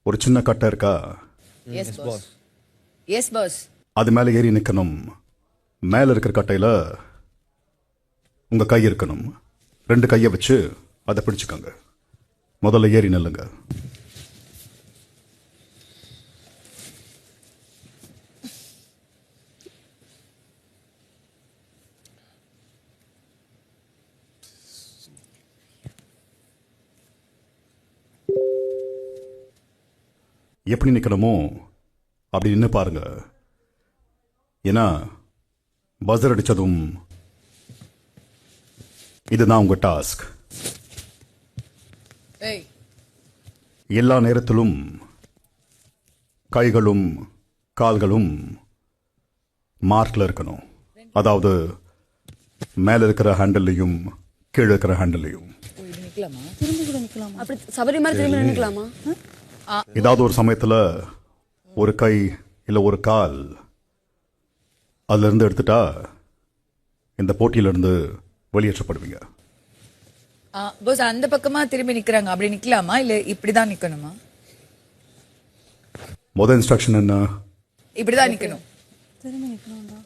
ஒரு சின்ன கட்டை இருக்கா? Yes boss. Yes boss. அது மேலே ஏறி நிற்கணும். மேலே இருக்கிற கட்டையில் உங்கள் கை இருக்கணும். 2 கையை வச்சு அதை பிடிச்சுக்கோங்க. முதல்ல ஏறி நில்லுங்க. எப்படி நிற்கணுமோ அப்படி நின்று பாருங்க. ஏன்னா பஸர் அடித்ததும் இதுதான் உங்கள் டாஸ்க். எல்லா நேரத்திலும் கைகளும் கால்களும் மார்க்கில் இருக்கணும். அதாவது மேலே இருக்கிற ஹேண்டில்லையும் கீழே இருக்கிற ஹேண்டில்லையும். சபரி மாதிரி திரும்பி நினைக்கலாமா? ஏதாவது ஒரு சமயத்தில் ஒரு கை இல்லை ஒரு கால் அதிலிருந்து எடுத்துட்டா இந்த போட்டியிலிருந்து வெளியேற்றப்படுவீங்க. பாஸ் அந்த பக்கமா திரும்பி நிக்கிறாங்க, அப்படி நிக்கலாமா இல்ல இப்படிதான் நிக்கணுமா? முதல் இன்ஸ்ட்ரக்ஷன் என்ன? இப்படிதான் நிக்கணும். திரும்பி நிக்கணும்டா.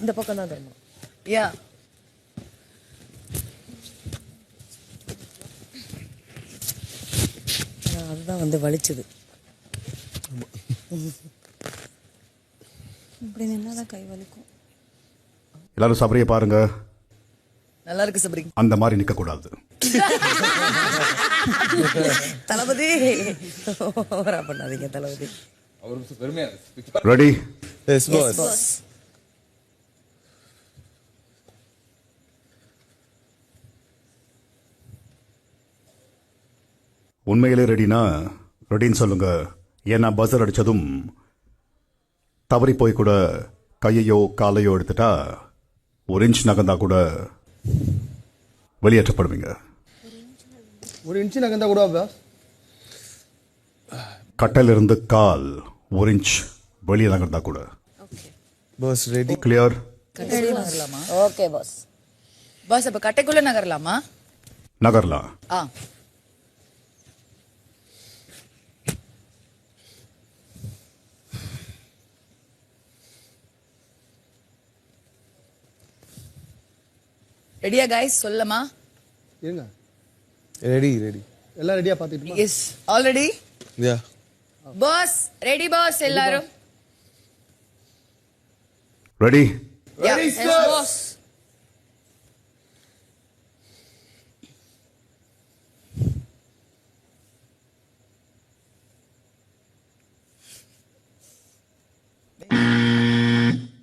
இந்த பக்கம் தான் திரும்பணும். யா அதுதான் வந்து வலிச்சது. இப்படி நின்னாதான் கை வலிக்கும். எல்லாரும் சபரியை பாருங்க. நல்லா இருக்கு சபரி. அந்த மாதிரி நிக்க கூடாது. தளபதி ஓவரா பண்ணாதீங்க தளபதி. ரெடி? Yes pass. உண்மையிலே ரெடினா ரெடின்னு சொல்லுங்க. ஏன்னா பஸர் அடித்ததும் தவறி போய் கூட கையையோ காலையோ எடுத்துட்டா 1 இன்ச் நகர்ந்தா கூட வெளியேற்றப்படுவீங்க. 1 இன்ச் நகர்ந்தா கூட பாஸ்? கட்டையிலிருந்து கால் 1 இன்ச் வெளியே நகர்ந்தா கூட. Boss ready? கிளியர்? கட்டைக்குள்ள நகரலாமா? Okay boss. பாஸ் அப்ப கட்டைக்குள்ள நகரலாமா? நகரலாம். ரெடியா கைஸ்? சொல்லமா? இருங்க. Ready ready. எல்லாம் ரெடியா பாத்துட்டுமா? Yes already. Yeah boss ready boss எல்லாரும்? ரெடி? Yes boss.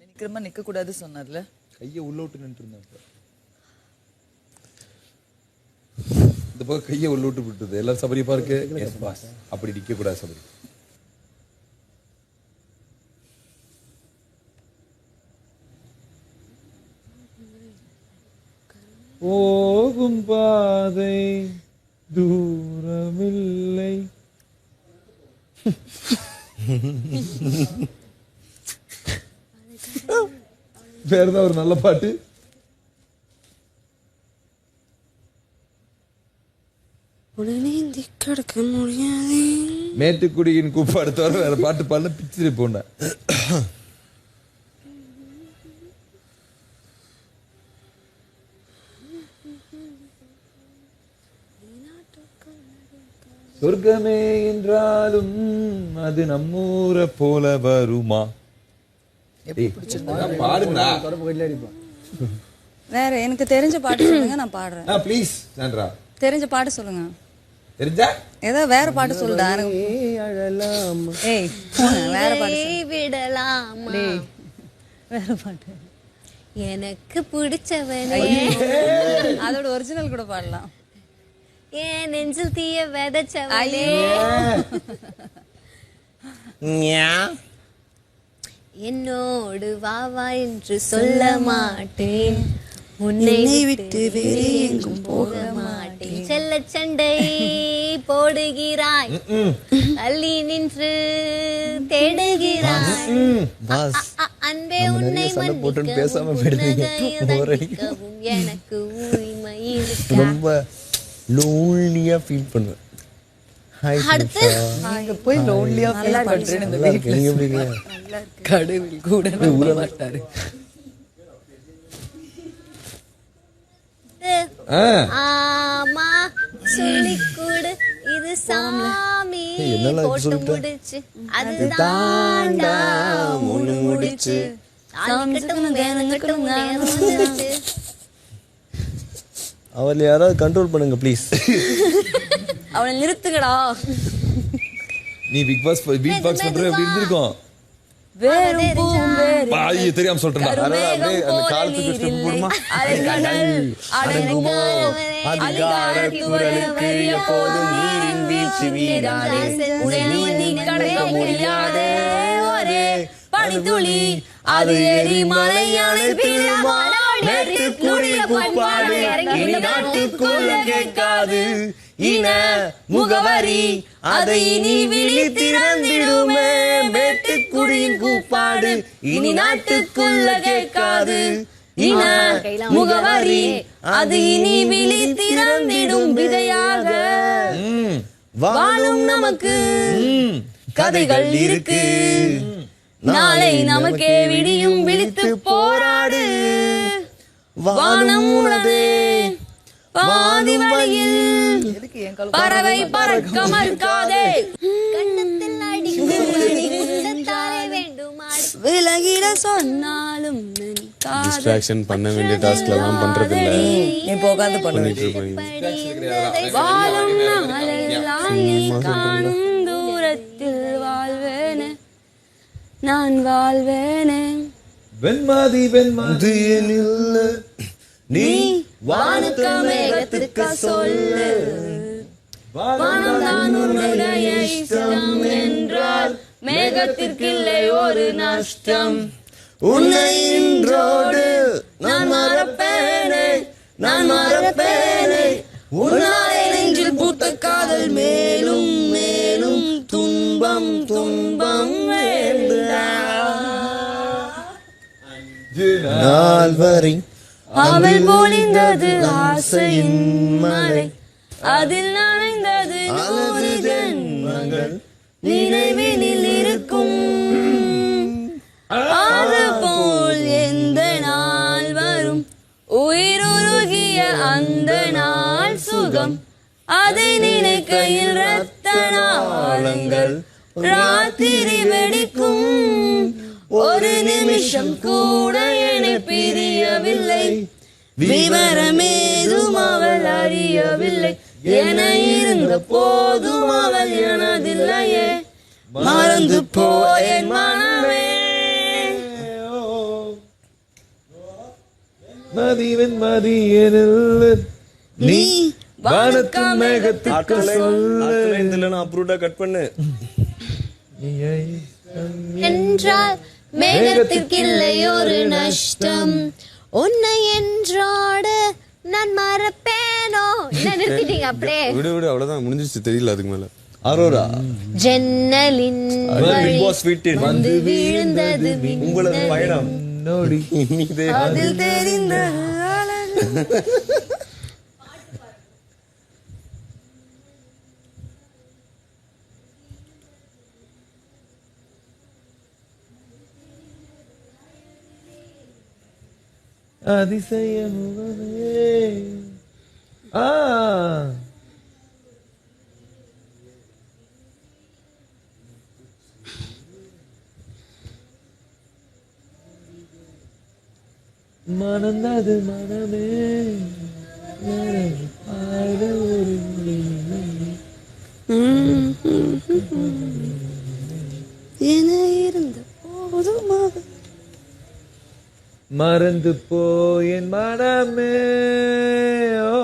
நிக்கிறமா நிக்க கூடாது சொன்னார்ல. கையை உள்ள விட்டு நின்று இருந்தாங்க. இந்த பக்கம் கையை உள்ள விட்டு விட்டுது. எல்லாரும் சபரி பாருக்கு. Yes boss. அப்படி நிக்க கூடாது சபரி. போகும் பாதை தூரமில்லை. வேற ஏதாவது ஒரு நல்ல பாட்டு? கிடக்க முடியாது. மேட்டுக்குடியின் கூப்ப அடுத்தவரை வேற பாட்டு பாடல பிச்சுட்டு போன. சொர்க்கமே என்றாலும் அது நம்மூரை போல வருமா? பாடுங்களா? வேற எனக்கு தெரிஞ்ச பாட்டு சொல்லுங்க, நான் பாடுறேன். Please Sandra. தெரிஞ்ச பாட்டு சொல்லுங்க. தெரிஞ்சா ஏதோ வேற பாட்டு சொல்லுடா. ஏய் வேற பாட்டு விடலாமா? வேற பாட்டு. எனக்கு பிடிச்சவனே. அதோட ஒரிஜினல் கூட பாடலாம். ஏன் நெஞ்சில் தீய விதைச்சவனே. என்னோடு வா வா என்று சொல்ல மாட்டேன், உன்னை விட்டு வேறு எங்கும் போக மாட்டேன். செல்ல சண்டை போடுகிறாய், அள்ளி நின்று தேடுகிறாய். அன்பே உன்னை மன்னிக்கவும் எனக்கு உரிமை இருக்கு. ரொம்ப லோன்லியா ஃபீல் பண்ணுவேன். அடுத்து நீங்க போய் லோன்லியா ஃபீல் பண்றேன்னு இந்த வீட்ல நீங்க எப்படி இருக்கீங்க? கடவுள் கூட நம்ப மாட்டாரு. ஆமா சொல்லிக்கூடு இது சாமி என்னெல்லாம் போட்டு சொல்லிட்ட? முடிச்சு அது தாண்டா முன்னு முடிச்சு சாமிக்கட்டும் வேணுங்கட்டும் நேரம் வந்துருச்சு. அவளை யாராவது கண்ட்ரோல் பண்ணுங்க ப்ளீஸ். அவனை நிறுத்துக்கடா. நீ பிக் பாஸ் பீட் பாக்ஸ் பண்ற எப்படி இருந்திருக்கும்? வேறும் பூவும் வேறு ஐயோ தெரியாம சொல்றேன். கருமேகம் அந்த போல காலத்துக்கு நீர் step இல்லை. போடுமா? அலைக்கடல் அடங்குமோ அதிகார துவருக்கு எப்போதும் நீரின் வீழ்ச்சி வீராதே நீந்தி கடக்க முடியாதே ஒரே பனித்துளி அது எரிமலையான மேற்குரிய பண்பாடு இனி நாட்டுக்குள்ள கேட்காது இன முகவரி அதை இனி விழித்திறந்திடுமே மேட்டுக்குடியின் கூப்பாடு இனி நாட்டுக்குள்ள கேட்காது இன முகவரி அது இனி விழித்திறந்திடும் விதையாக வாழும் நமக்கு கதைகள் இருக்கு நாளை நமக்கே விடியும் விழித்து போராடு வானம் உனதே பாதி வழியில் பறவை பறக்க மறுக்காதே கண்ணத்தில் அடித்தாலே வேண்டுமா விலகிட சொன்னாலும் டிஸ்ட்ராக்ஷன் பண்ண வேண்டிய டாஸ்க்ல எல்லாம் பண்றது இல்ல. நீ போகாத பண்ணிட்டு இருப்பீங்க. வாழும் நாளெல்லாம் நீ காணும் தூரத்தில் வாழ்வேனே நான் வாழ்வேனே வெண்மாதி நீ வானுக்க மேகத்துக்கு சொல்லு வானம் தான் உன்னுடைய இஷ்டம் என்றால் மேகத்திற்கில்லை ஒரு நஷ்டம் உன்னை இன்றோடு நான் மறப்பேனே நான் மறப்பேனே உன்னாலே நெஞ்சில் பூத்த காதல் மேலும் மேலும் துன்பம் துன்பம் நால்வரை அவள் பொழிந்தது ஆசையின் மழை அதில் நனைந்தது நூறு ஜென்மங்கள் நினைவினில் இருக்கும் அதுபோல் எந்த நாள் வரும் உயிருருகிய அந்த நாள் சுகம் அதை நினைக்கையில் ரத்த நாளங்கள் ராத்திரி வெடிக்கும் ஒரு நிமிஷம் கூட என்னை பிரியவில்லை விவரமேதும் அவள் அறியவில்லை என இருந்த போதும் அவள் எனதில்லையே மறந்து போயேன் மனமே வெண்மாதி நீ வானத்து மேகத்துக்கு சொல்லு. அப்ரூவ்டா கட் பண்ணு. என்றால் மேகத்திற்கில்லை ஒரு நஷ்டம் உன்னை என்றோடு நான் மறப்பேனோ என்ன நிறுத்திட்டீங்க அப்படியே விடு விடு அவ்வளவுதான் முடிஞ்சிச்சு. தெரியல அதுக்கு மேல. அரோரா ஜன்னலின் பிக் பாஸ் வீட்டில் வந்து விழுந்தது உங்களது பயணம் நோடி இதே அதில் தெரிந்த அதிசய முகமே மனந்தது மனமே என இருந்த போதுமாக மறந்து போயேன் மனமே ஓ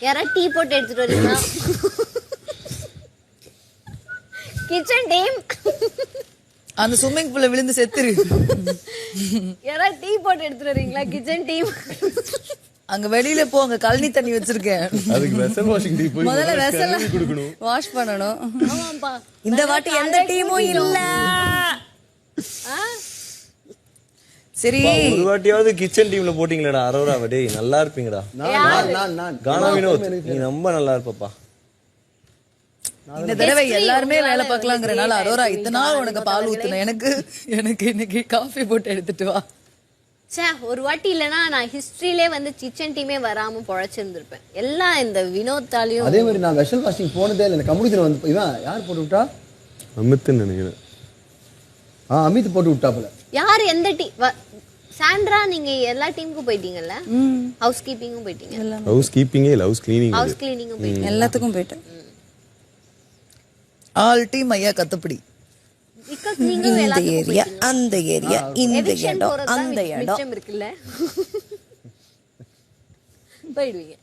யாராவது டீ போட்டு எடுத்துட்டு வரீங்களா கிச்சன் டீம் அந்த ஸ்விம்மிங் பூல்ல விழுந்து செத்துரு. யாராவது டீ போட்டு எடுத்துட்டு வரீங்களா கிச்சன் டீம் அங்க வெளியில போ, அங்க கழனி தண்ணி வச்சிருக்கேன். அதுக்கு வெசல் வாஷிங் டீ போய் முதல்ல வெசல் கொடுக்கணும். வாஷ் பண்ணணும். ஆமாப்பா. இந்த வாட்டி எந்த டீமும் இல்ல. சரி, ஒரு வாட்டியாவது கிச்சன் டீம்ல போட்டீங்களேடா அரோராவை. டேய் நல்லா இருப்பீங்கடா. கானா வினோத் நீ ரொம்ப நல்லா இருப்பப்பா. இந்த தடவை எல்லாருமே வேலை பார்க்கலாங்கிறனால அரோரா இத்தனை நாள் உனக்கு பால் ஊத்துன எனக்கு இன்னைக்கு காஃபி போட்டு எடுத்துட்டு வா. சே, ஒரு வாட்டி இல்லனா நான் ஹிஸ்டரியிலே வந்து கிச்சன் டீமே வராம பொழைச்சிருந்திருப்பேன். எல்லாம் இந்த வினோத்தாலையும். அதே மாதிரி நான் வெஷல் வாஷிங் போனதே இல்லை. எனக்கு கம்முடிச்சு வந்து இவன் யார் போட்டு விட்டா? அமித்னு நினைக்கிறேன். அமித் போட்டு விட்டாப்புல. யார் எந்த டீம்? சாண்ட்ரா, நீங்க எல்லா டீமுக்கும் போயிட்டீங்கல்ல? ஹவுஸ் கீப்பிங்கும் போயிட்டீங்க. ஹவுஸ் கீப்பிங்கே இல்ல, ஹவுஸ் கிளீனிங். ஹவுஸ் கிளீனிங்கும் போயிட்டீங்க. எல்லாத்துக்கும் போயிட்டேன். ஆல் டீம் ஐயா கத்துப்படி. Because நீங்க இந்த எல்லாத்துக்கும் ஏரியா, போயிட்டீங்க. அந்த ஏரியா, இந்த Eviction இடம், போறதுதான் அந்த இடம். மிச்சம் இருக்குல்ல? போயிடுவீங்க.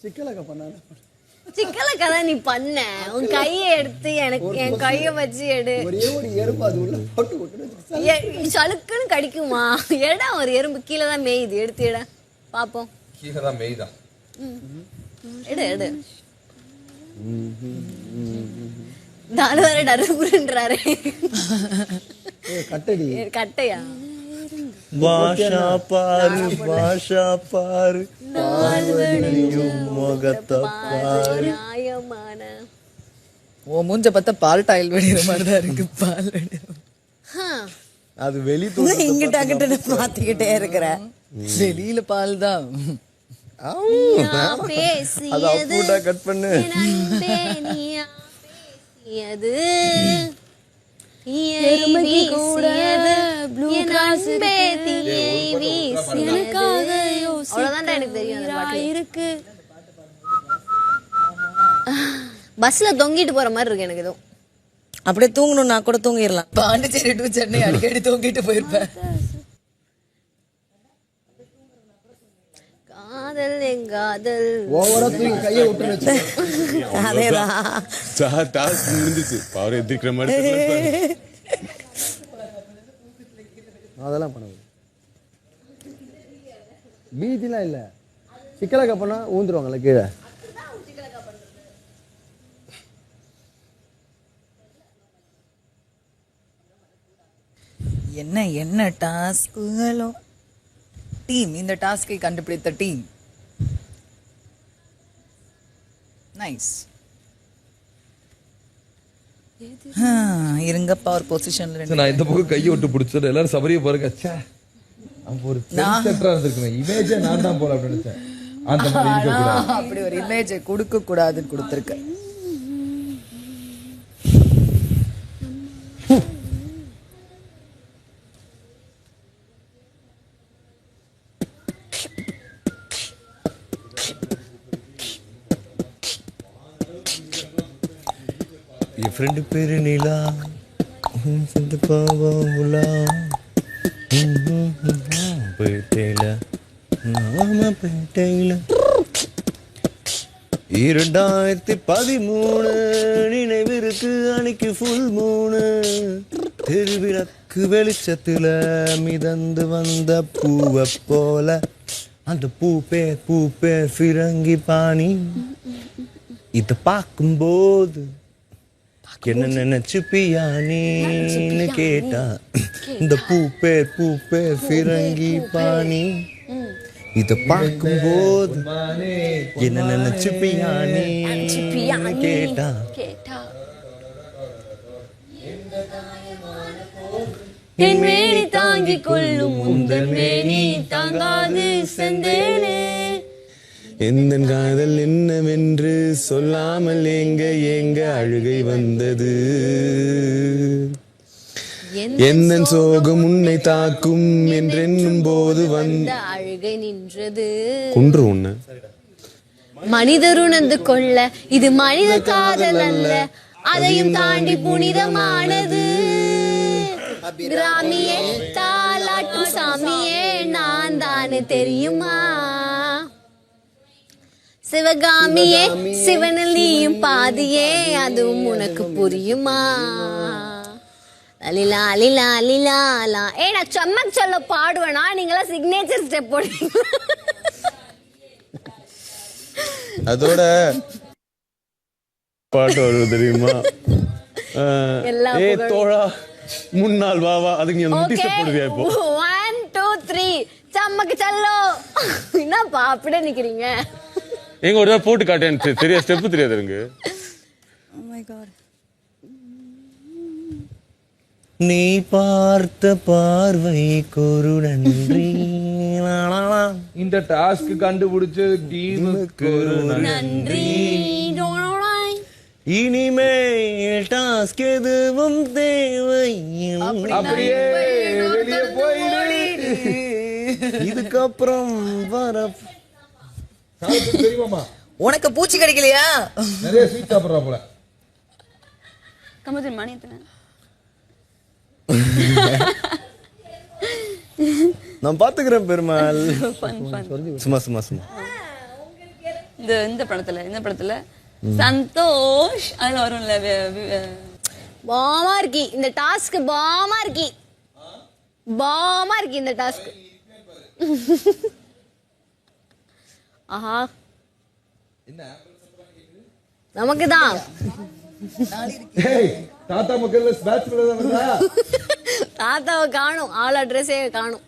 சிக்கலக்க பண்ணானே. சிக்கலக்கா தான் நீ பண்ண. உன் கையை எடுத்து எனக்கு என் கையை வச்சு எடு. ஒரே ஒரு எறும்பு அது உள்ள போட்டு விட்டு சலுக்குன்னு கடிக்குமா? எடா, ஒரு எறும்பு கீழே தான் மேயுது. எடுத்து எட பாப்போம். கீழே தான் மெய்தான். எடு எடு. நாலு வரை டருன்றாரு. கட்டடி கட்டையா? பாஷா பாரு பாஷா பாரு முகத்தை பாரு. நியாயமான ஓ மூஞ்ச பார்த்தா பால் டாயில் வெடிக்கிற மாதிரிதான் இருக்கு. பால் அது வெளி இங்கிட்ட அங்கிட்ட மாத்திக்கிட்டே இருக்கிற. வெளியில பால் தான். பேசியது கட் பண்ணு. பேசியது எருமைக்கு கூட என் அன்பே தீயை வீசியது. அவ்வளவுதான்டா எனக்கு தெரியும் அந்த பாட்டு. இருக்கு. பஸ்ல தொங்கிட்டு போற மாதிரி இருக்கு எனக்கு. ஏதோ அப்படியே தூங்கணும், நான் கூட தூங்கிடலாம். பாண்டிச்சேரி டு சென்னை அடிக்கடி தூங்கிட்டு போயிருப்பேன். காதல் எங்காதல் ஓவரா தூக்கி கையை விட்டு வச்சு. அதேதான். டாஸ்க் முடிஞ்சிச்சு. பவர் எதிர்க்கிற மாதிரி தெரியல. அதெல்லாம் பண்ண மீதிலாம் இல்ல. சிக்கலக்க பண்ணா ஊந்துருவாங்கல்ல கீழே. என்ன என்ன டாஸ்க்குகளோ. டீம் இந்த டாஸ்கை கண்டுபிடித்த டீம். நைஸ். இருங்கப்பா ஒரு பொசிஷன்ல ரெண்டு. நான் இந்த பக்கம் கையை விட்டு பிடிச்சது எல்லாரும் சபரியை பாருங்க. ஒரு சென்டரா இருந்திருக்குமே. இமேஜே நான் தான் போல அப்படின்னு நினைச்சேன். அந்த மாதிரி இருக்கக்கூடாது. அப்படி ஒரு இமேஜை கொடுக்க கூடாதுன்னு கொடுத்துருக்க. என் ஃப்ரெண்டு பேரு நிலா, சொந்த பாவம் உலா, பேட்டையில நாம பேட்டையில 2013 நினைவிருக்கு அன்னைக்கு ஃபுல் மூணு. திருவிளக்கு வெளிச்சத்துல மிதந்து வந்த பூவை போல. அந்த பூ பேர் ஃபிரங்கி பாணி. இத பார்க்கும்போது என்ன நினைச்சு பியானின்னு கேட்டா. இந்த பூ பேர் ஃபிரங்கி பாணி. இத பார்க்கும்போது என்ன நினைச்சு பியானின்னு கேட்டா. என் மேனி தாங்கிக் கொள்ளும் உந்தன் மேனி தாங்காது செந்தேனே. எந்த காதல் என்னவென்று சொல்லாமல் எங்க அழுகை வந்தது. எந்த சோகம் உன்னை தாக்கும் என்றென்னும் போது வந்த அழுகை நின்றது. குன்று உன்ன மனிதர் உணர்ந்து கொள்ள இது மனித காதல் அல்ல, அதையும் தாண்டி புனிதமானது. கிராமியே தாலாட்டும் சாமியே நான் தானே தெரியுமா. சிவகாமியே சிவனில் நீயும் பாதியே அதுவும் உனக்கு புரியுமா. அலிலா அலிலா அலிலா லா. நான் சம்மக் சொல்ல பாடுவேனா, நீங்களாம் சிக்னேச்சர் ஸ்டெப் போடுவீங்க. அதோட பாட்டு வருது தெரியுமா? தோழா முன்னாள் வா அதுக்கு நீ அந்த முட்டி ஸ்டெப் போடுவியா இப்போ? 1 2 3 சம்மக்கு சல்லோ. என்னப்பா அப்படியே நிக்கிறீங்க? எங்க ஒரு போட்டு காட்டேன், சரியா ஸ்டெப் தெரியாது எனக்கு. Oh my god. நீ பார்த்த பார்வைக்கு ஒரு நன்றி. இந்த டாஸ்க் கண்டுபிடிச்ச டீமுக்கு ஒரு நன்றி. இனிமேல் டாஸ்க் எதுவும் தேவை. அப்படியே வெளியே போயிடு. இதுக்கப்புறம் வர தெரியுமாமா? உனக்கு பூச்சி கிடைக்கலையா? நிறைய ஸ்வீட் சாப்பிடுறா போல. கம்பத்தின் மணி எத்தனை? நான் பாத்துக்கிறேன் பெருமாள். சும்மா சும்மா சும்மா. இந்த படத்துல சந்தோஷ் அதுல வரும்ல பாமா இருக்கி இந்த டாஸ்க். பாமா இருக்கி இந்த டாஸ்க். ஆஹா நமக்குதான். தாத்தா மக்கள் ஸ்பேட்ச் பண்ணதா? தாத்தாவை காணும், ஆள் அட்ரஸே காணும்.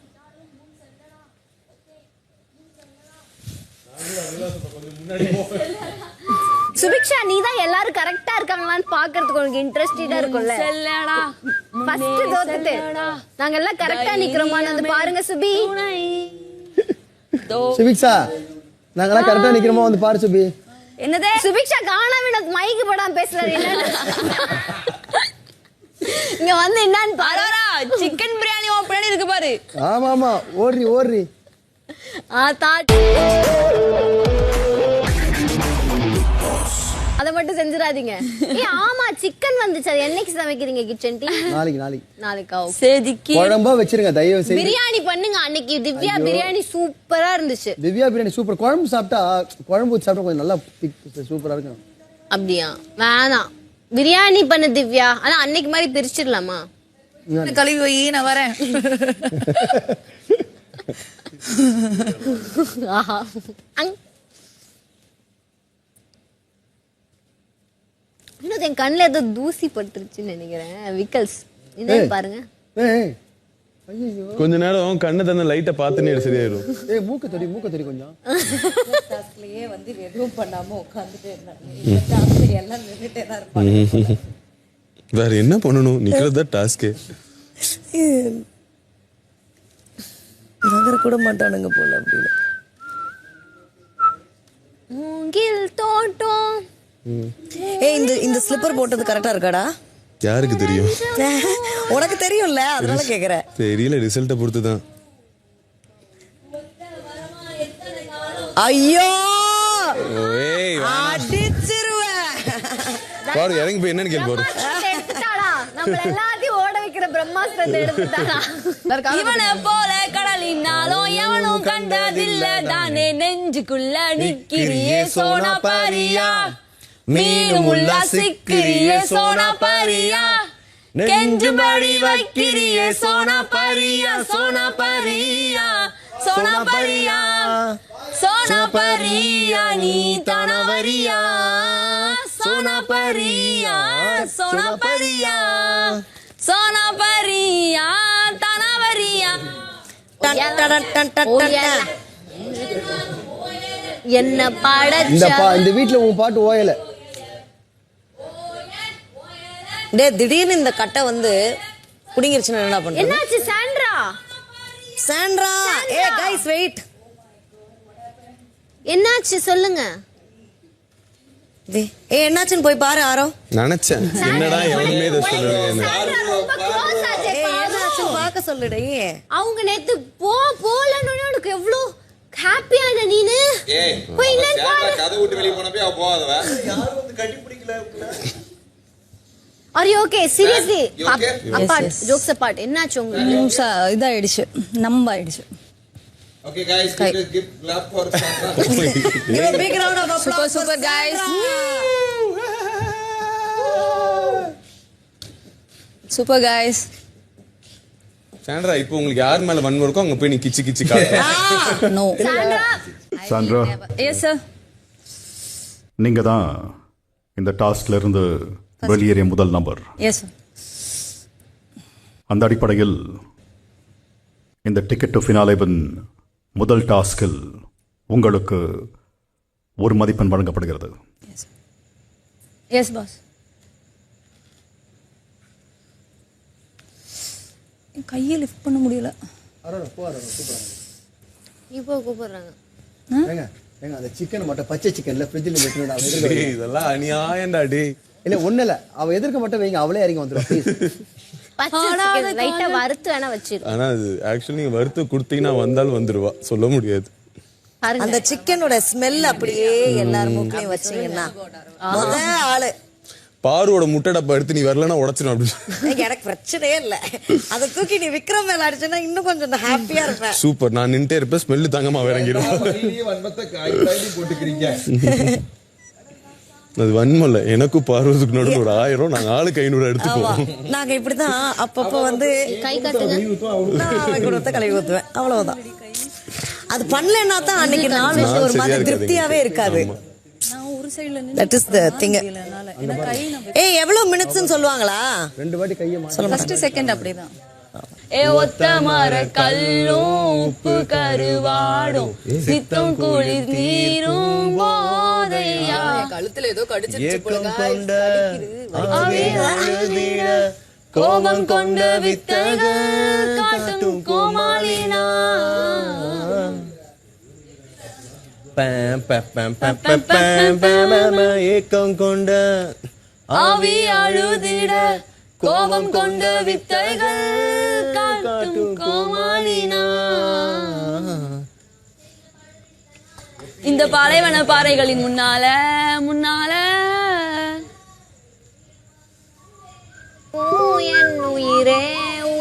சுபிக்ஷா, நீ தான் எல்லாரும் கரெக்டா இருக்காங்களான்னு பாக்குறதுக்கு உனக்கு இன்ட்ரெஸ்டா இருக்கும்ல. ஃபர்ஸ்ட் தோத்துட்டு நாங்க எல்லாம் கரெக்டா நிக்கிறோமான்னு வந்து பாருங்க சுபி. சுபிக்ஷா, நாங்கெல்லாம் கரெக்டா நிக்கிறோமா வந்து பாரு சுபி. என்னதே சுபிக்ஷா காணாம மைக்கு போடாம பேசுறாரு. இங்க வந்து என்னன்னு பாரு. சிக்கன் பிரியாணி ஓபன் இருக்கு பாரு. ஆமா ஆமா, ஓடுறி. அத மட்டும் செஞ்சிராதீங்க. ஆமா சிக்கன் வந்துச்சு. அது என்னைக்கு சமைக்கிறீங்க கிச்சன் டீ? நாளைக்கா? சேதிக்கு குழம்பா வச்சிருங்க தயவு செய்து. பிரியாணி பண்ணுங்க. அன்னைக்கு திவ்யா பிரியாணி சூப்பரா இருந்துச்சு. திவ்யா பிரியாணி சூப்பர். குழம்பு ஊத்தி சாப்பிட்டா கொஞ்சம் நல்லா சூப்பரா இருக்கும். அப்படியா? வேணாம், பிரியாணி பண்ணு திவ்யா. ஆனா அன்னைக்கு மாதிரி பிரிச்சிடலாமா? கழுவி வை, நான் வரேன். ஆஹா இன்னும் என் கண்ணுல ஏதோ தூசி பட்டுருச்சுன்னு நினைக்கிறேன். விக்கல்ஸ் இதே பாருங்க. கொஞ்ச நேரம் கண்ணை தந்த லைட்டை பார்த்துனே சரியாயிரும். மூக்க தொடி கொஞ்சம். டாஸ்க்லயே வந்து எதுவும் பண்ணாம உட்கார்ந்துட்டே இருந்தாங்க. எல்லாம் நின்னுட்டே தான் இருப்பாங்க. வேற என்ன பண்ணணும்? நிக்கிறதா டாஸ்க். நகர கூட மாட்டானுங்க போல. அப்படின்னு மூங்கில் தோட்டம். இந்த ஸ்லிப்பர் போட்டது கரெக்டா இருக்காடா? யாருக்கு தெரியும்? உனக்கு தெரியும்ல, அதனால கேக்குறேன். தெரியல, ரிசல்ட்டை பொறுத்து தான். ஐயோ அடிச்சிருவேன். பாரு, இறங்கி போய் என்னன்னு கேள்வி பாரு. நம்ம எல்லாத்தையும் ஓட வைக்கிற பிரம்மாஸ்திரத்தை எடுத்துட்டாங்க. இவனை போல கடலினாலும் எவனும் கண்டதில்ல தானே. நெஞ்சுக்குள்ள நிக்கிறியே சோனா பாரியா, மீனும் உள்ள சிக்கிறியே சோனா பாரியா, கெஞ்சுபடி வைக்கிறியே சோனா பாரியா, சோனா பாரியா, சோனா பாரியா, சோனா பாரியா, நீ தானவரியா, சோனா பாரியா, சோனா பாரியா, சோனா பாரியா, தானவரியா. என்ன பாடச்சா இந்த வீட்டுல உன் பாட்டு ஓயல. திடீர்னு இந்த கட்டை வந்து குடிங்கிருச்சுன்னா என்ன பண்றது? என்னாச்சு சாண்ட்ரா? Guys wait. என்னாச்சு சொல்லுங்க. என்னாச்சுன்னு போய் பாரு. ஆரோ நினைச்சேன் என்னடா எவனுமே இதை சொல்லுவேன். என்னாச்சுன்னு பார்க்க சொல்லுடே. அவங்க நேத்து போலன்னு உனக்கு எவ்வளவு ஹாப்பியான நீனு. போய் என்னன்னு பாரு. கதை விட்டு வெளிய போனப்ப அவ போவாதவ. யாரும் வந்து கட்டி பிடிக்கல. Are you okay? Seriously? Apart, jokes apart. என்னாச்சு உங்களுக்கு? இதாயிடுச்சு, நம்ப ஆயிடுச்சு. Okay guys, give clap for Sandra. Give a big round of applause. Super guys. Super guys. Sandra இப்போ உங்களுக்கு யார் மேல வன்மம் இருக்கோ அங்க போய் நீ கிச்சு கிச்சு காட்டு. நோ. Sandra yes sir. நீங்க தான் இந்த டாஸ்க்ல இருந்து வெளியேறிய முதல் நபர். Yes sir. அந்த அடிப்படையில் இந்த டிக்கெட் டு ஃபினாலேவின் முதல் டாஸ்கில் உங்களுக்கு ஒரு மதிப்பெண் வழங்கப்படுகிறது. S pass. கையை லிஃப்ட் பண்ண முடியல. இப்போ கூப்பிடுறாங்க. ஏங்க ஏங்க அந்த சிக்கன் மட்டும் பச்சை சிக்கன்ல ஃப்ரிட்ஜில் வெட்டினா இதெல்லாம் அநியாயம்டா டேய். இல்ல ஒண்ணு இல்ல அவ எதிர்க்க மட்டும் வைங்க, அவளே இறங்கி வந்துடும் ப்ளீஸ். பச்சை சிக்கன் லைட்டா வறுத்து வேணா வச்சிரு. ஆனா அது ஆக்சுவலி நீங்க வறுத்து கொடுத்தீங்கன்னா வந்தாலும் வந்துருவா, சொல்ல முடியாது. அந்த சிக்கனோட ஸ்மெல் அப்படியே எல்லார் மூக்குலயும் வச்சீங்கன்னா முத ஆளு. பாருவோட முட்டை டப்பா எடுத்து நீ வரலன்னா உடைச்சிடும் அப்படின்னு. எனக்கு பிரச்சனையே இல்ல. அதை தூக்கி நீ விக்ரம் மேல அடிச்சேன்னா இன்னும் கொஞ்சம் ஹாப்பியா இருப்பேன். சூப்பர், நான் நின்ட்டே இருப்பேன், ஸ்மெல்லு தாங்கமா இறங்கிடும். வன்மத்தை காய் போட்டுக்கிறீங்க. அது வன்மல்ல, எனக்கும் பார்வதுக்கு நடுவில் ஒரு 1000, நாங்க ஆளுக்கு 500 எடுத்துக்குவோம். நாங்க இப்படிதான் அப்பப்போ வந்து கை கட்டுங்க. கழுவி ஊத்துவேன், அவ்வளவுதான். அது பண்ணலன்னா தான் அன்னைக்கு நாள் ஒரு மாதிரி திருப்தியாவே இருக்காது. That is the thing. ஏய் எவ்வளவு மினிட்ஸ்னு சொல்லுவாங்களா? 2 வாட்டி கையை ஃபர்ஸ்ட் செகண்ட் அப்படிதான். ஏ ஒத்த மர கல்லும் உப்பு கருவாடும் சித்தம் குளிர் நீரும் போதையா. கழுத்துல ஏதோ கடிச்சிருச்சு போல. கோபம் கொண்ட வித்தகள் காட்டும் கோமாளினா. ஏக்கம் கொண்ட ஆவி அழுதிட கோபம் கொண்ட வித்தைகள் காட்டும் கோமாளினா. இந்த பாலைவன பாறைகளின் முன்னால முன்னால என் உயிரே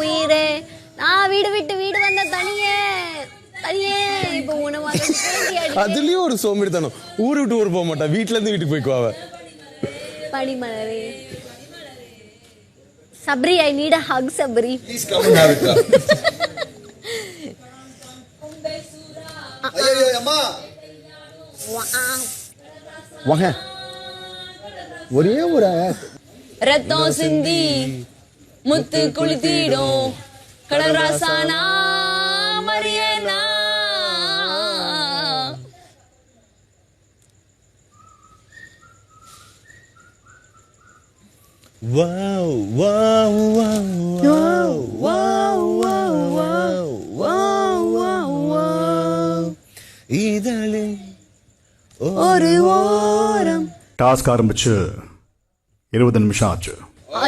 உயிரே, நான் வீடு விட்டு வீடு வந்த தனியே தனியே. இப்ப உணவாக அதுலயும் ஒரு சோம்பேறித்தனம். ஊரு விட்டு ஊர் போக மாட்டா, வீட்டுல இருந்து வீட்டுக்கு போய்க்குவா. படிமலரே Sabri, I need a hug Sabri. ஐயோ அம்மா வாங்க. ஒரே ஒரு ரத்தம் சிந்தி முத்து குளித்திடும் கடராசானா மரியனா. Wow, wow, wow, wow, wow, wow, wow, wow, wow, wow. இதழில் ஒரு ஓரம். டாஸ்க் ஆரம்பிச்சு 20 நிமிஷம் ஆச்சு.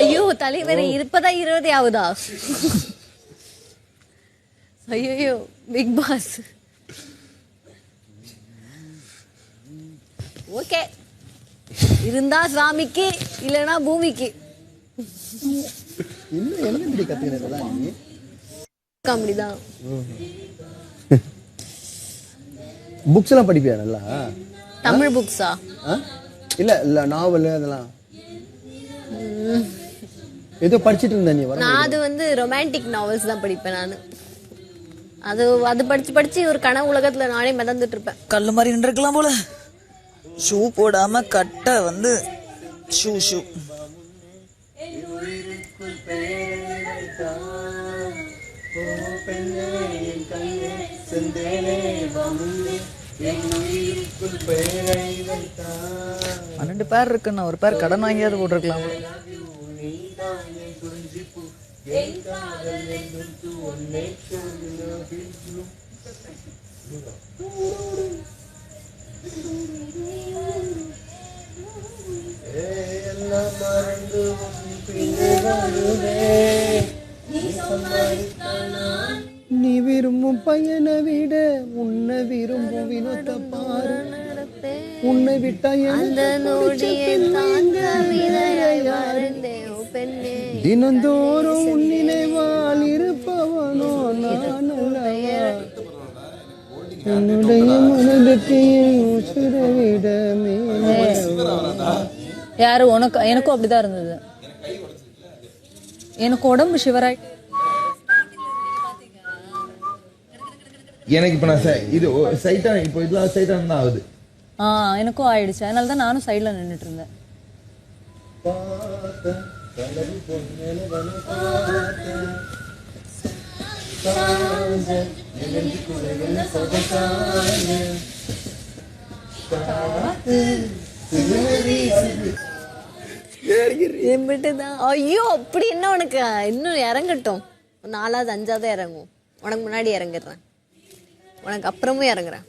ஐயோ தலைவரே, இப்பதான் 20 ஆகுதா? ஐயோ பிக் பாஸ். ஓகே, இருந்தா சாமிக்கு இல்லனா பூமிக்கு. இன்னும் என்ன இப்படி கத்துக்கிறதா நீ? காமெடி தான். புக்ஸ் எல்லாம் படிப்பியா நல்லா? தமிழ் புக்ஸா? இல்ல இல்ல நாவல் அதெல்லாம் ஏதோ படிச்சிட்டு இருந்த நீ? நான் அது வந்து ரொமான்டிக் நாவல்ஸ் தான் படிப்பேன் நான். அது அது படிச்சு படிச்சு ஒரு கனவு உலகத்துல நானே மிதந்துட்டு இருப்பேன். கல்லு மாதிரி நின்றுக்கலாம் போல. ஷூ போடாம கட்ட வந்து ஷூ ஷூ. பன்னெண்டு பேர் இருக்குன்னு ஒரு பேர் கடன் வாங்கியாவது போட்டிருக்கலாம். நீ விரும்பும் பையனை விட உன்னை விரும்பும் வினோத பாரு. உன்னை விட்டா அந்த நொடியை தாங்க விரையாருந்தே பெண்ணே. தினந்தோறும் உன் நினைவால் இருப்பவனோ நான் அல்லவா? என்னுடைய மனதுக்கு உசுரவிடமே. யாரு உனக்கு? எனக்கும் அப்படிதான் இருந்தது. எனக்கு உடம்பு ஷிவராயிட்டு எனக்கு இப்ப நான் இது சைட்டா இப்போ இதெல்லாம் சைட்டா தான் ஆகுது. எனக்கும் ஆயிடுச்சு. அதனால தான் நானும் சைடுல நின்னுட்டு இருந்தேன். ஐயோ அப்படி என்ன உனக்கு இன்னும் இறங்கட்டும். 4வது 5வது இறங்கும். உனக்கு முன்னாடி இறங்கிடுறேன். உனக்கு அப்புறமும் இறங்குறேன்.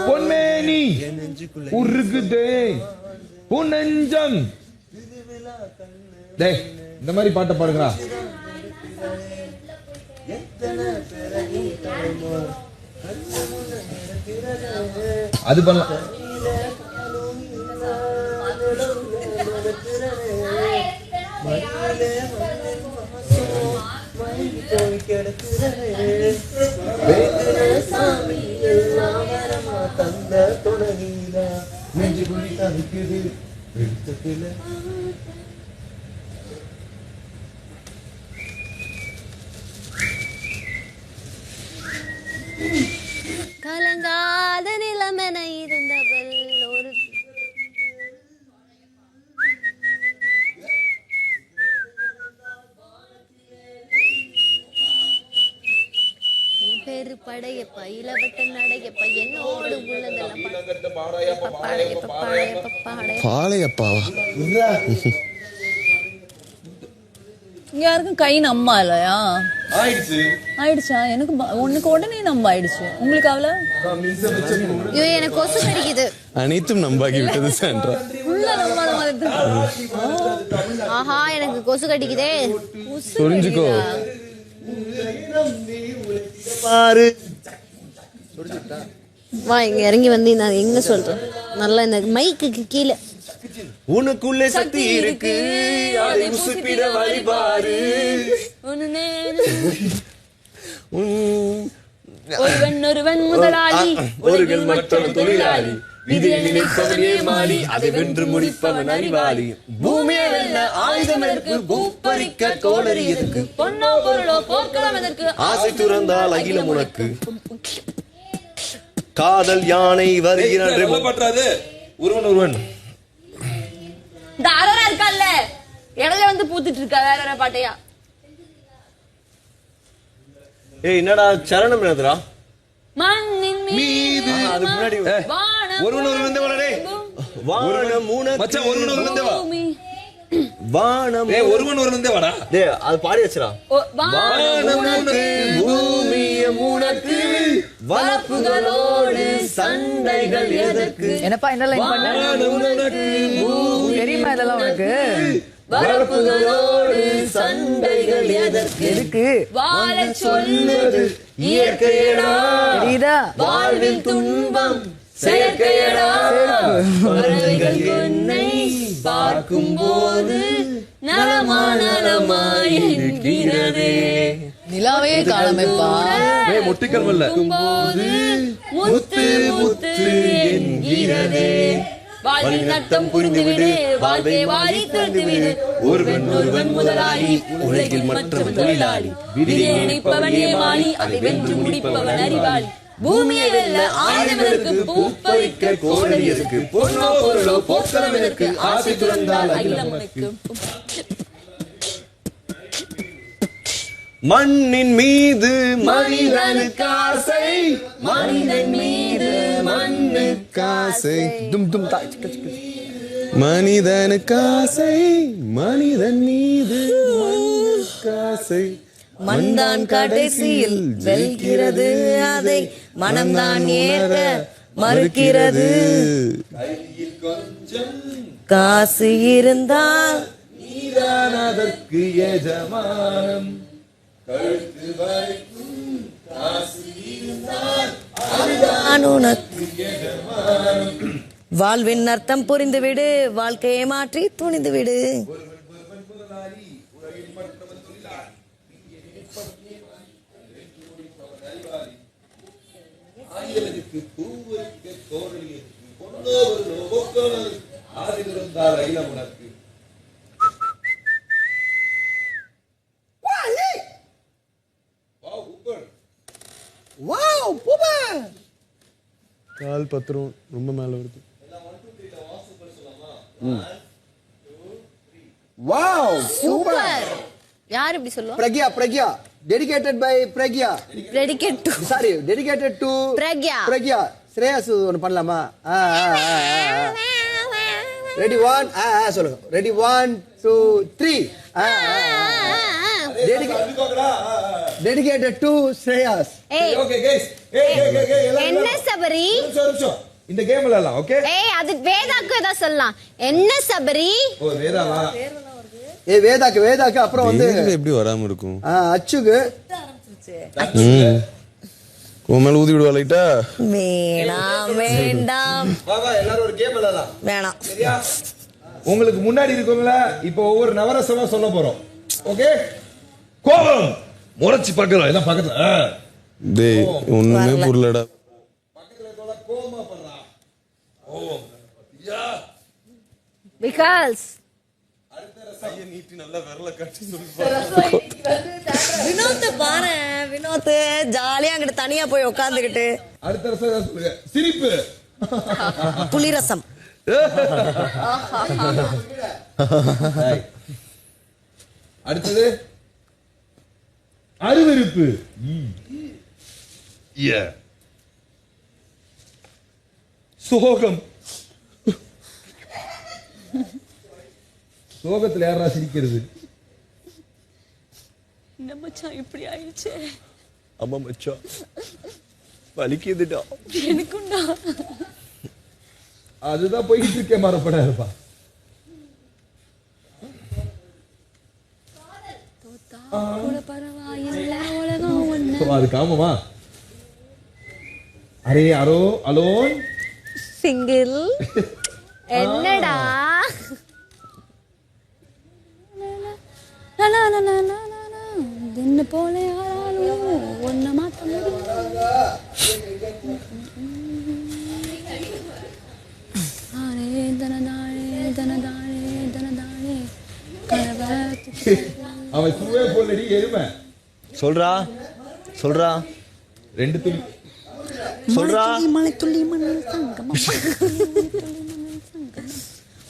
பொன்மேனி உருகுதே புனஞ்சம். டேய் இந்த மாதிரி பாட்டை பாடுங்கடா. அது பண்ணலாம். கலங்காத நிலமென இருந்தவள் ஒரு பேரு படையப்பா இளவட்ட நடையப்பா என்னோடு உள்ளதெல்லாம் பாளையப்பாவா? இங்க யாருக்கும் கை நம்ப இல்லையா? ஆயிடுச்சா? எனக்கு உனக்கு உடனே நம்ப ஆயிடுச்சு. உங்களுக்கு அவள ஐயோ எனக்கு கொசு கடிக்குது. அனைத்தும் நம்பாகி விட்டது சாண்ட்ரா. உள்ள நம்பாத மாதிரி. ஆஹா எனக்கு கொசு கடிக்குதே. புரிஞ்சுக்கோ. பாரு வா இங்க இறங்கி வந்து நான் எங்க சொல்றேன். நல்லா இந்த மைக்குக்கு கீழே உனக்குள்ளே சக்தி இருக்கு அதை உசுப்பிட வழிபாரு. ஒருவன் முதலாளி ஒருவன் மற்றவன் தொழிலாளி விதியை நினைப்பவன் ஏமாளி அதை வென்று முடிப்பவன் அறிவாளி. பூமியை வெல்ல ஆயுதம் எதற்கு பூப்பறிக்க கோடரி எதற்கு பொன்னோ பொருளோ போர்க்களம் எதற்கு ஆசை துறந்தால் அகிலம் உனக்கு. காதல் யானை வருகிறது ஒருவன் இந்த அரோரா இருக்கால்ல இடையில வந்து பூத்துட்டு இருக்கா வேற வேற பாட்டையா. ஏய் என்னடா சரணம் என்னதுடா? மண்ணின் மீது அது முன்னாடி ஒருவன் வந்து வரடே. வானம் உனக்கு மச்சான் ஒருவன் வந்து வா. வானம் ஏய் ஒருவன் வந்து வாடா. டேய் அது பாடி வச்சுடா. வானம் உனக்கு பூமியே உனக்கு வளப்புகளோடு சண்டைகள் எதற்கு. என்னப்பா என்ன லைன் பண்ண? தெரியுமா இதெல்லாம் உனக்கு? வளப்புகளோடு சண்டைகள் எதற்கு வாழ சொல்லுது இயற்கையடா. தெரியுதா? வாழ்வில் துன்பம் செயற்கையடா. பறவைகள் என்னை பார்க்கும் போது நலமா என்கிறதே. நிலாவையே காணமைப்பா. முட்டிக்கல் மல்ல முத்து முத்து என்கிறதே. வாழ்வின் நட்டம் புரிந்துவிடு வாழ்வை வாரி துறந்துவிடு. ஒருவன் முதலாளி உலகில் மற்றவன் தொழிலாளி விதியை நினைப்பவன் ஏமாளி அதை வென்று முடிப்பவன் அறிவாளி. பூமியை வெல்ல ஆயுதம் எதற்கு பூப்பறிக்க கோடரி எதற்கு பொன்னோ பொருளோ போர்க்களம் எதற்கு ஆசை துறந்தால் அகிலம் உனக்கு. மண்ணின் மீது மனிதனுக்கு ஆசை மனிதன் மீது மண்ணுக்கு ஆசை. மனிதனுக்கு ஆசை மனிதன் மீது மண்ணுக்கு ஆசை. மண்தான் கடைசியில் வெல்கிறது அதை மனம்தான் ஏற்க மறுக்கிறது. காசு இருந்தால் நீதான் அதற்கு எஜமானம். அதுதான் உனக்கு. வாழ்வின் அர்த்தம் புரிந்துவிடு வாழ்க்கையை மாற்றி துணிந்துவிடு. Wow super. கால் பத்திரம் ரொம்ப மேல வருது. Wow super. யார் இப்படி சொல்லுவா? Pragya dedicated by Pragya. Dedicate to sorry dedicated to Pragya. Shreyas ஒன்னு பண்ணலாமா? ரெடி 1 சொல்லுங்க. Ready 1 2 3 dedicated to Shreyas. Okay guys. என்ன சபரி? இந்த கேம் விளையாடலாம். ஓகே. அது வேதாக்கு ஏதா சொல்லலாம். என்ன சபரி? ஓ வேதாவா? வேதாக்கு அப்புறம் வந்து எப்படி வராம இருக்கும்? அச்சுக்கு கோமல் ஊதி விடுவா லைட்டா. வேண்டாம் வா எல்லாரும் ஒரு கேம் விளையாடலாம். வேணாம். சரியா? உங்களுக்கு முன்னாடி இருக்கவங்கள இப்போ ஒவ்வொரு நவரசமா சொல்ல போறோம். ஓகே. கோபம் முறைச்சு பார்க்கறோம். எல்லாம் பக்கத்துல. டேய் ஒண்ணுமே புரியலடா. Because வினோத் பாரு, வினோத் ஜாலியா அங்கிட்டு தனியா போய் உட்காந்துக்கிட்டு அடுத்த ரசம் சொல்லுங்க. சிரிப்பு. புளிரசம். அடுத்தது அருவருப்பு. சோகம். சோகத்துல யாரா சிரிக்கிறது? மச்சான் இப்படி ஆயிடுச்சு. அம்மா மச்சான் வலிக்குதுடா. எனக்குண்டா. அதுதான் போயிட்டு இருக்கே மறப்படா இருப்பா. பரவாயில்ல உலகம் ஒண்ணு. அது காமமா? அரே அரோ அலோன் சிங்கிள். என்னடா? என்ன போல யாராலும் ஒன்ன மாத்த முடியும். அவன் சுவே போலடி எருமை. சொல்றா ரெண்டு துளி சொல்றா. மலை துள்ளி மண்ணில் சங்கம்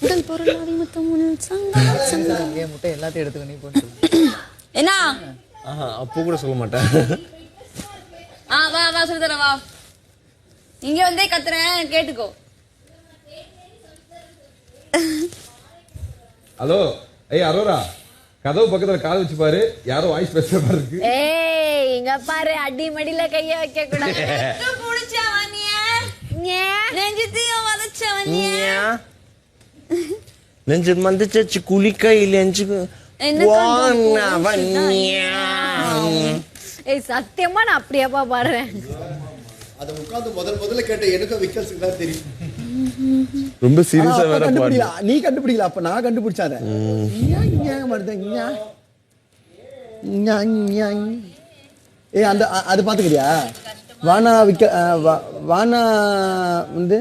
உடல் பொருளாதி மொத்தம் சங்கம். முட்டை எல்லாத்தையும் எடுத்துக்க நீ போட்டு. என்ன? அப்போ கூட சொல்ல மாட்டேன். வா சொல்லுதர வா. இங்க வந்தே கத்துறேன் கேட்டுக்கோ. ஹலோ ஏய் அரோரா, கதவு பக்கத்துல கால் வச்சு பாரு. யாரோ வாய்ஸ் பேசுற மாதிரி இருக்கு. ஏய் இங்க பாரு, அடி மடியில கைய வைக்க கூடாது. நெஞ்சு மந்திச்சு குளிக்கையில் ஏய் சத்தியமா நான் அப்படியாப்பா பாடுறேன். அத உட்கார்ந்து முதல்ல கேட்ட எனக்கு விக்கல்ஸ்க்கு தான் தெரியும். ரொம்ப சீரியஸா வேற பாடு. நீ கண்டுபிடிக்கல, அப்ப நான் கண்டுபிடிச்சாத. ஏய் அந்த அது பாத்துக்கிறியா? வானா வானா வந்து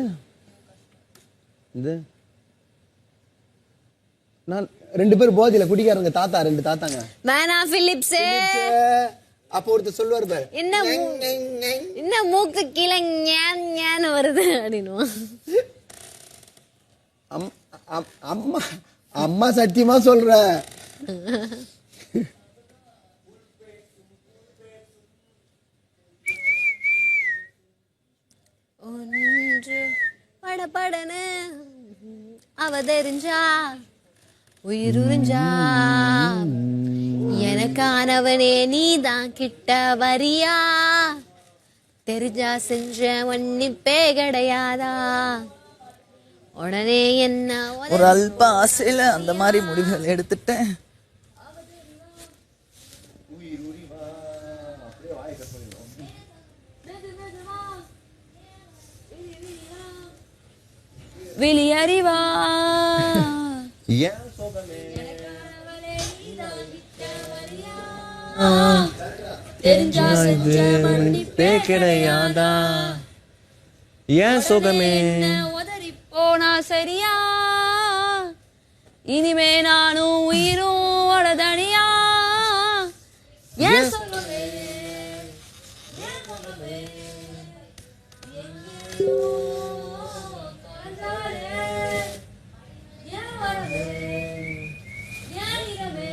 நான் ரெண்டு பேரும் போதில குடிக்காரங்க தாத்தா, ரெண்டு தாத்தாங்க. வேணா பிலிப்ஸ். அப்ப ஒருத்தர் சொல்லுவாரு பாரு, என்ன மூக்கு கீழே ஞான்னு வருது அப்படின்னு. அம்மா அம்மா சத்தியமா சொல்ற. ஒன்று படபடன்னு அவ தெரிஞ்சா உயிருஞ்சா எனக்கானவனே நீதான் கிட்ட வரியா தெரிஞ்சா செஞ்ச மன்னிப்பே கிடையாதா உடனே என்ன ஒரு அல்ப ஆசையில அந்த மாதிரி முடிவுகள் எடுத்துட்டேன். வெளியறிவா தெரிஞ்சா செஞ்ச மன்னிப்பே கிடையாதா ஏன் சுகமே சரியா இனிமே நானும் உயிரும் தனியா ஏன் சொல்லுவே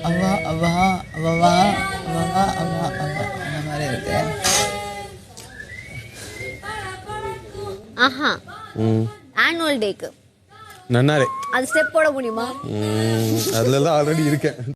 அவா அவா அவவா அவவா அவா அவா அந்த மாதிரி இருக்கு. ஆஹா ஆனுவல் டேக்கு நன்னாரே அது ஸ்டெப் போட முடியுமா? அதுல தான் ஆல்ரெடி இருக்கேன்.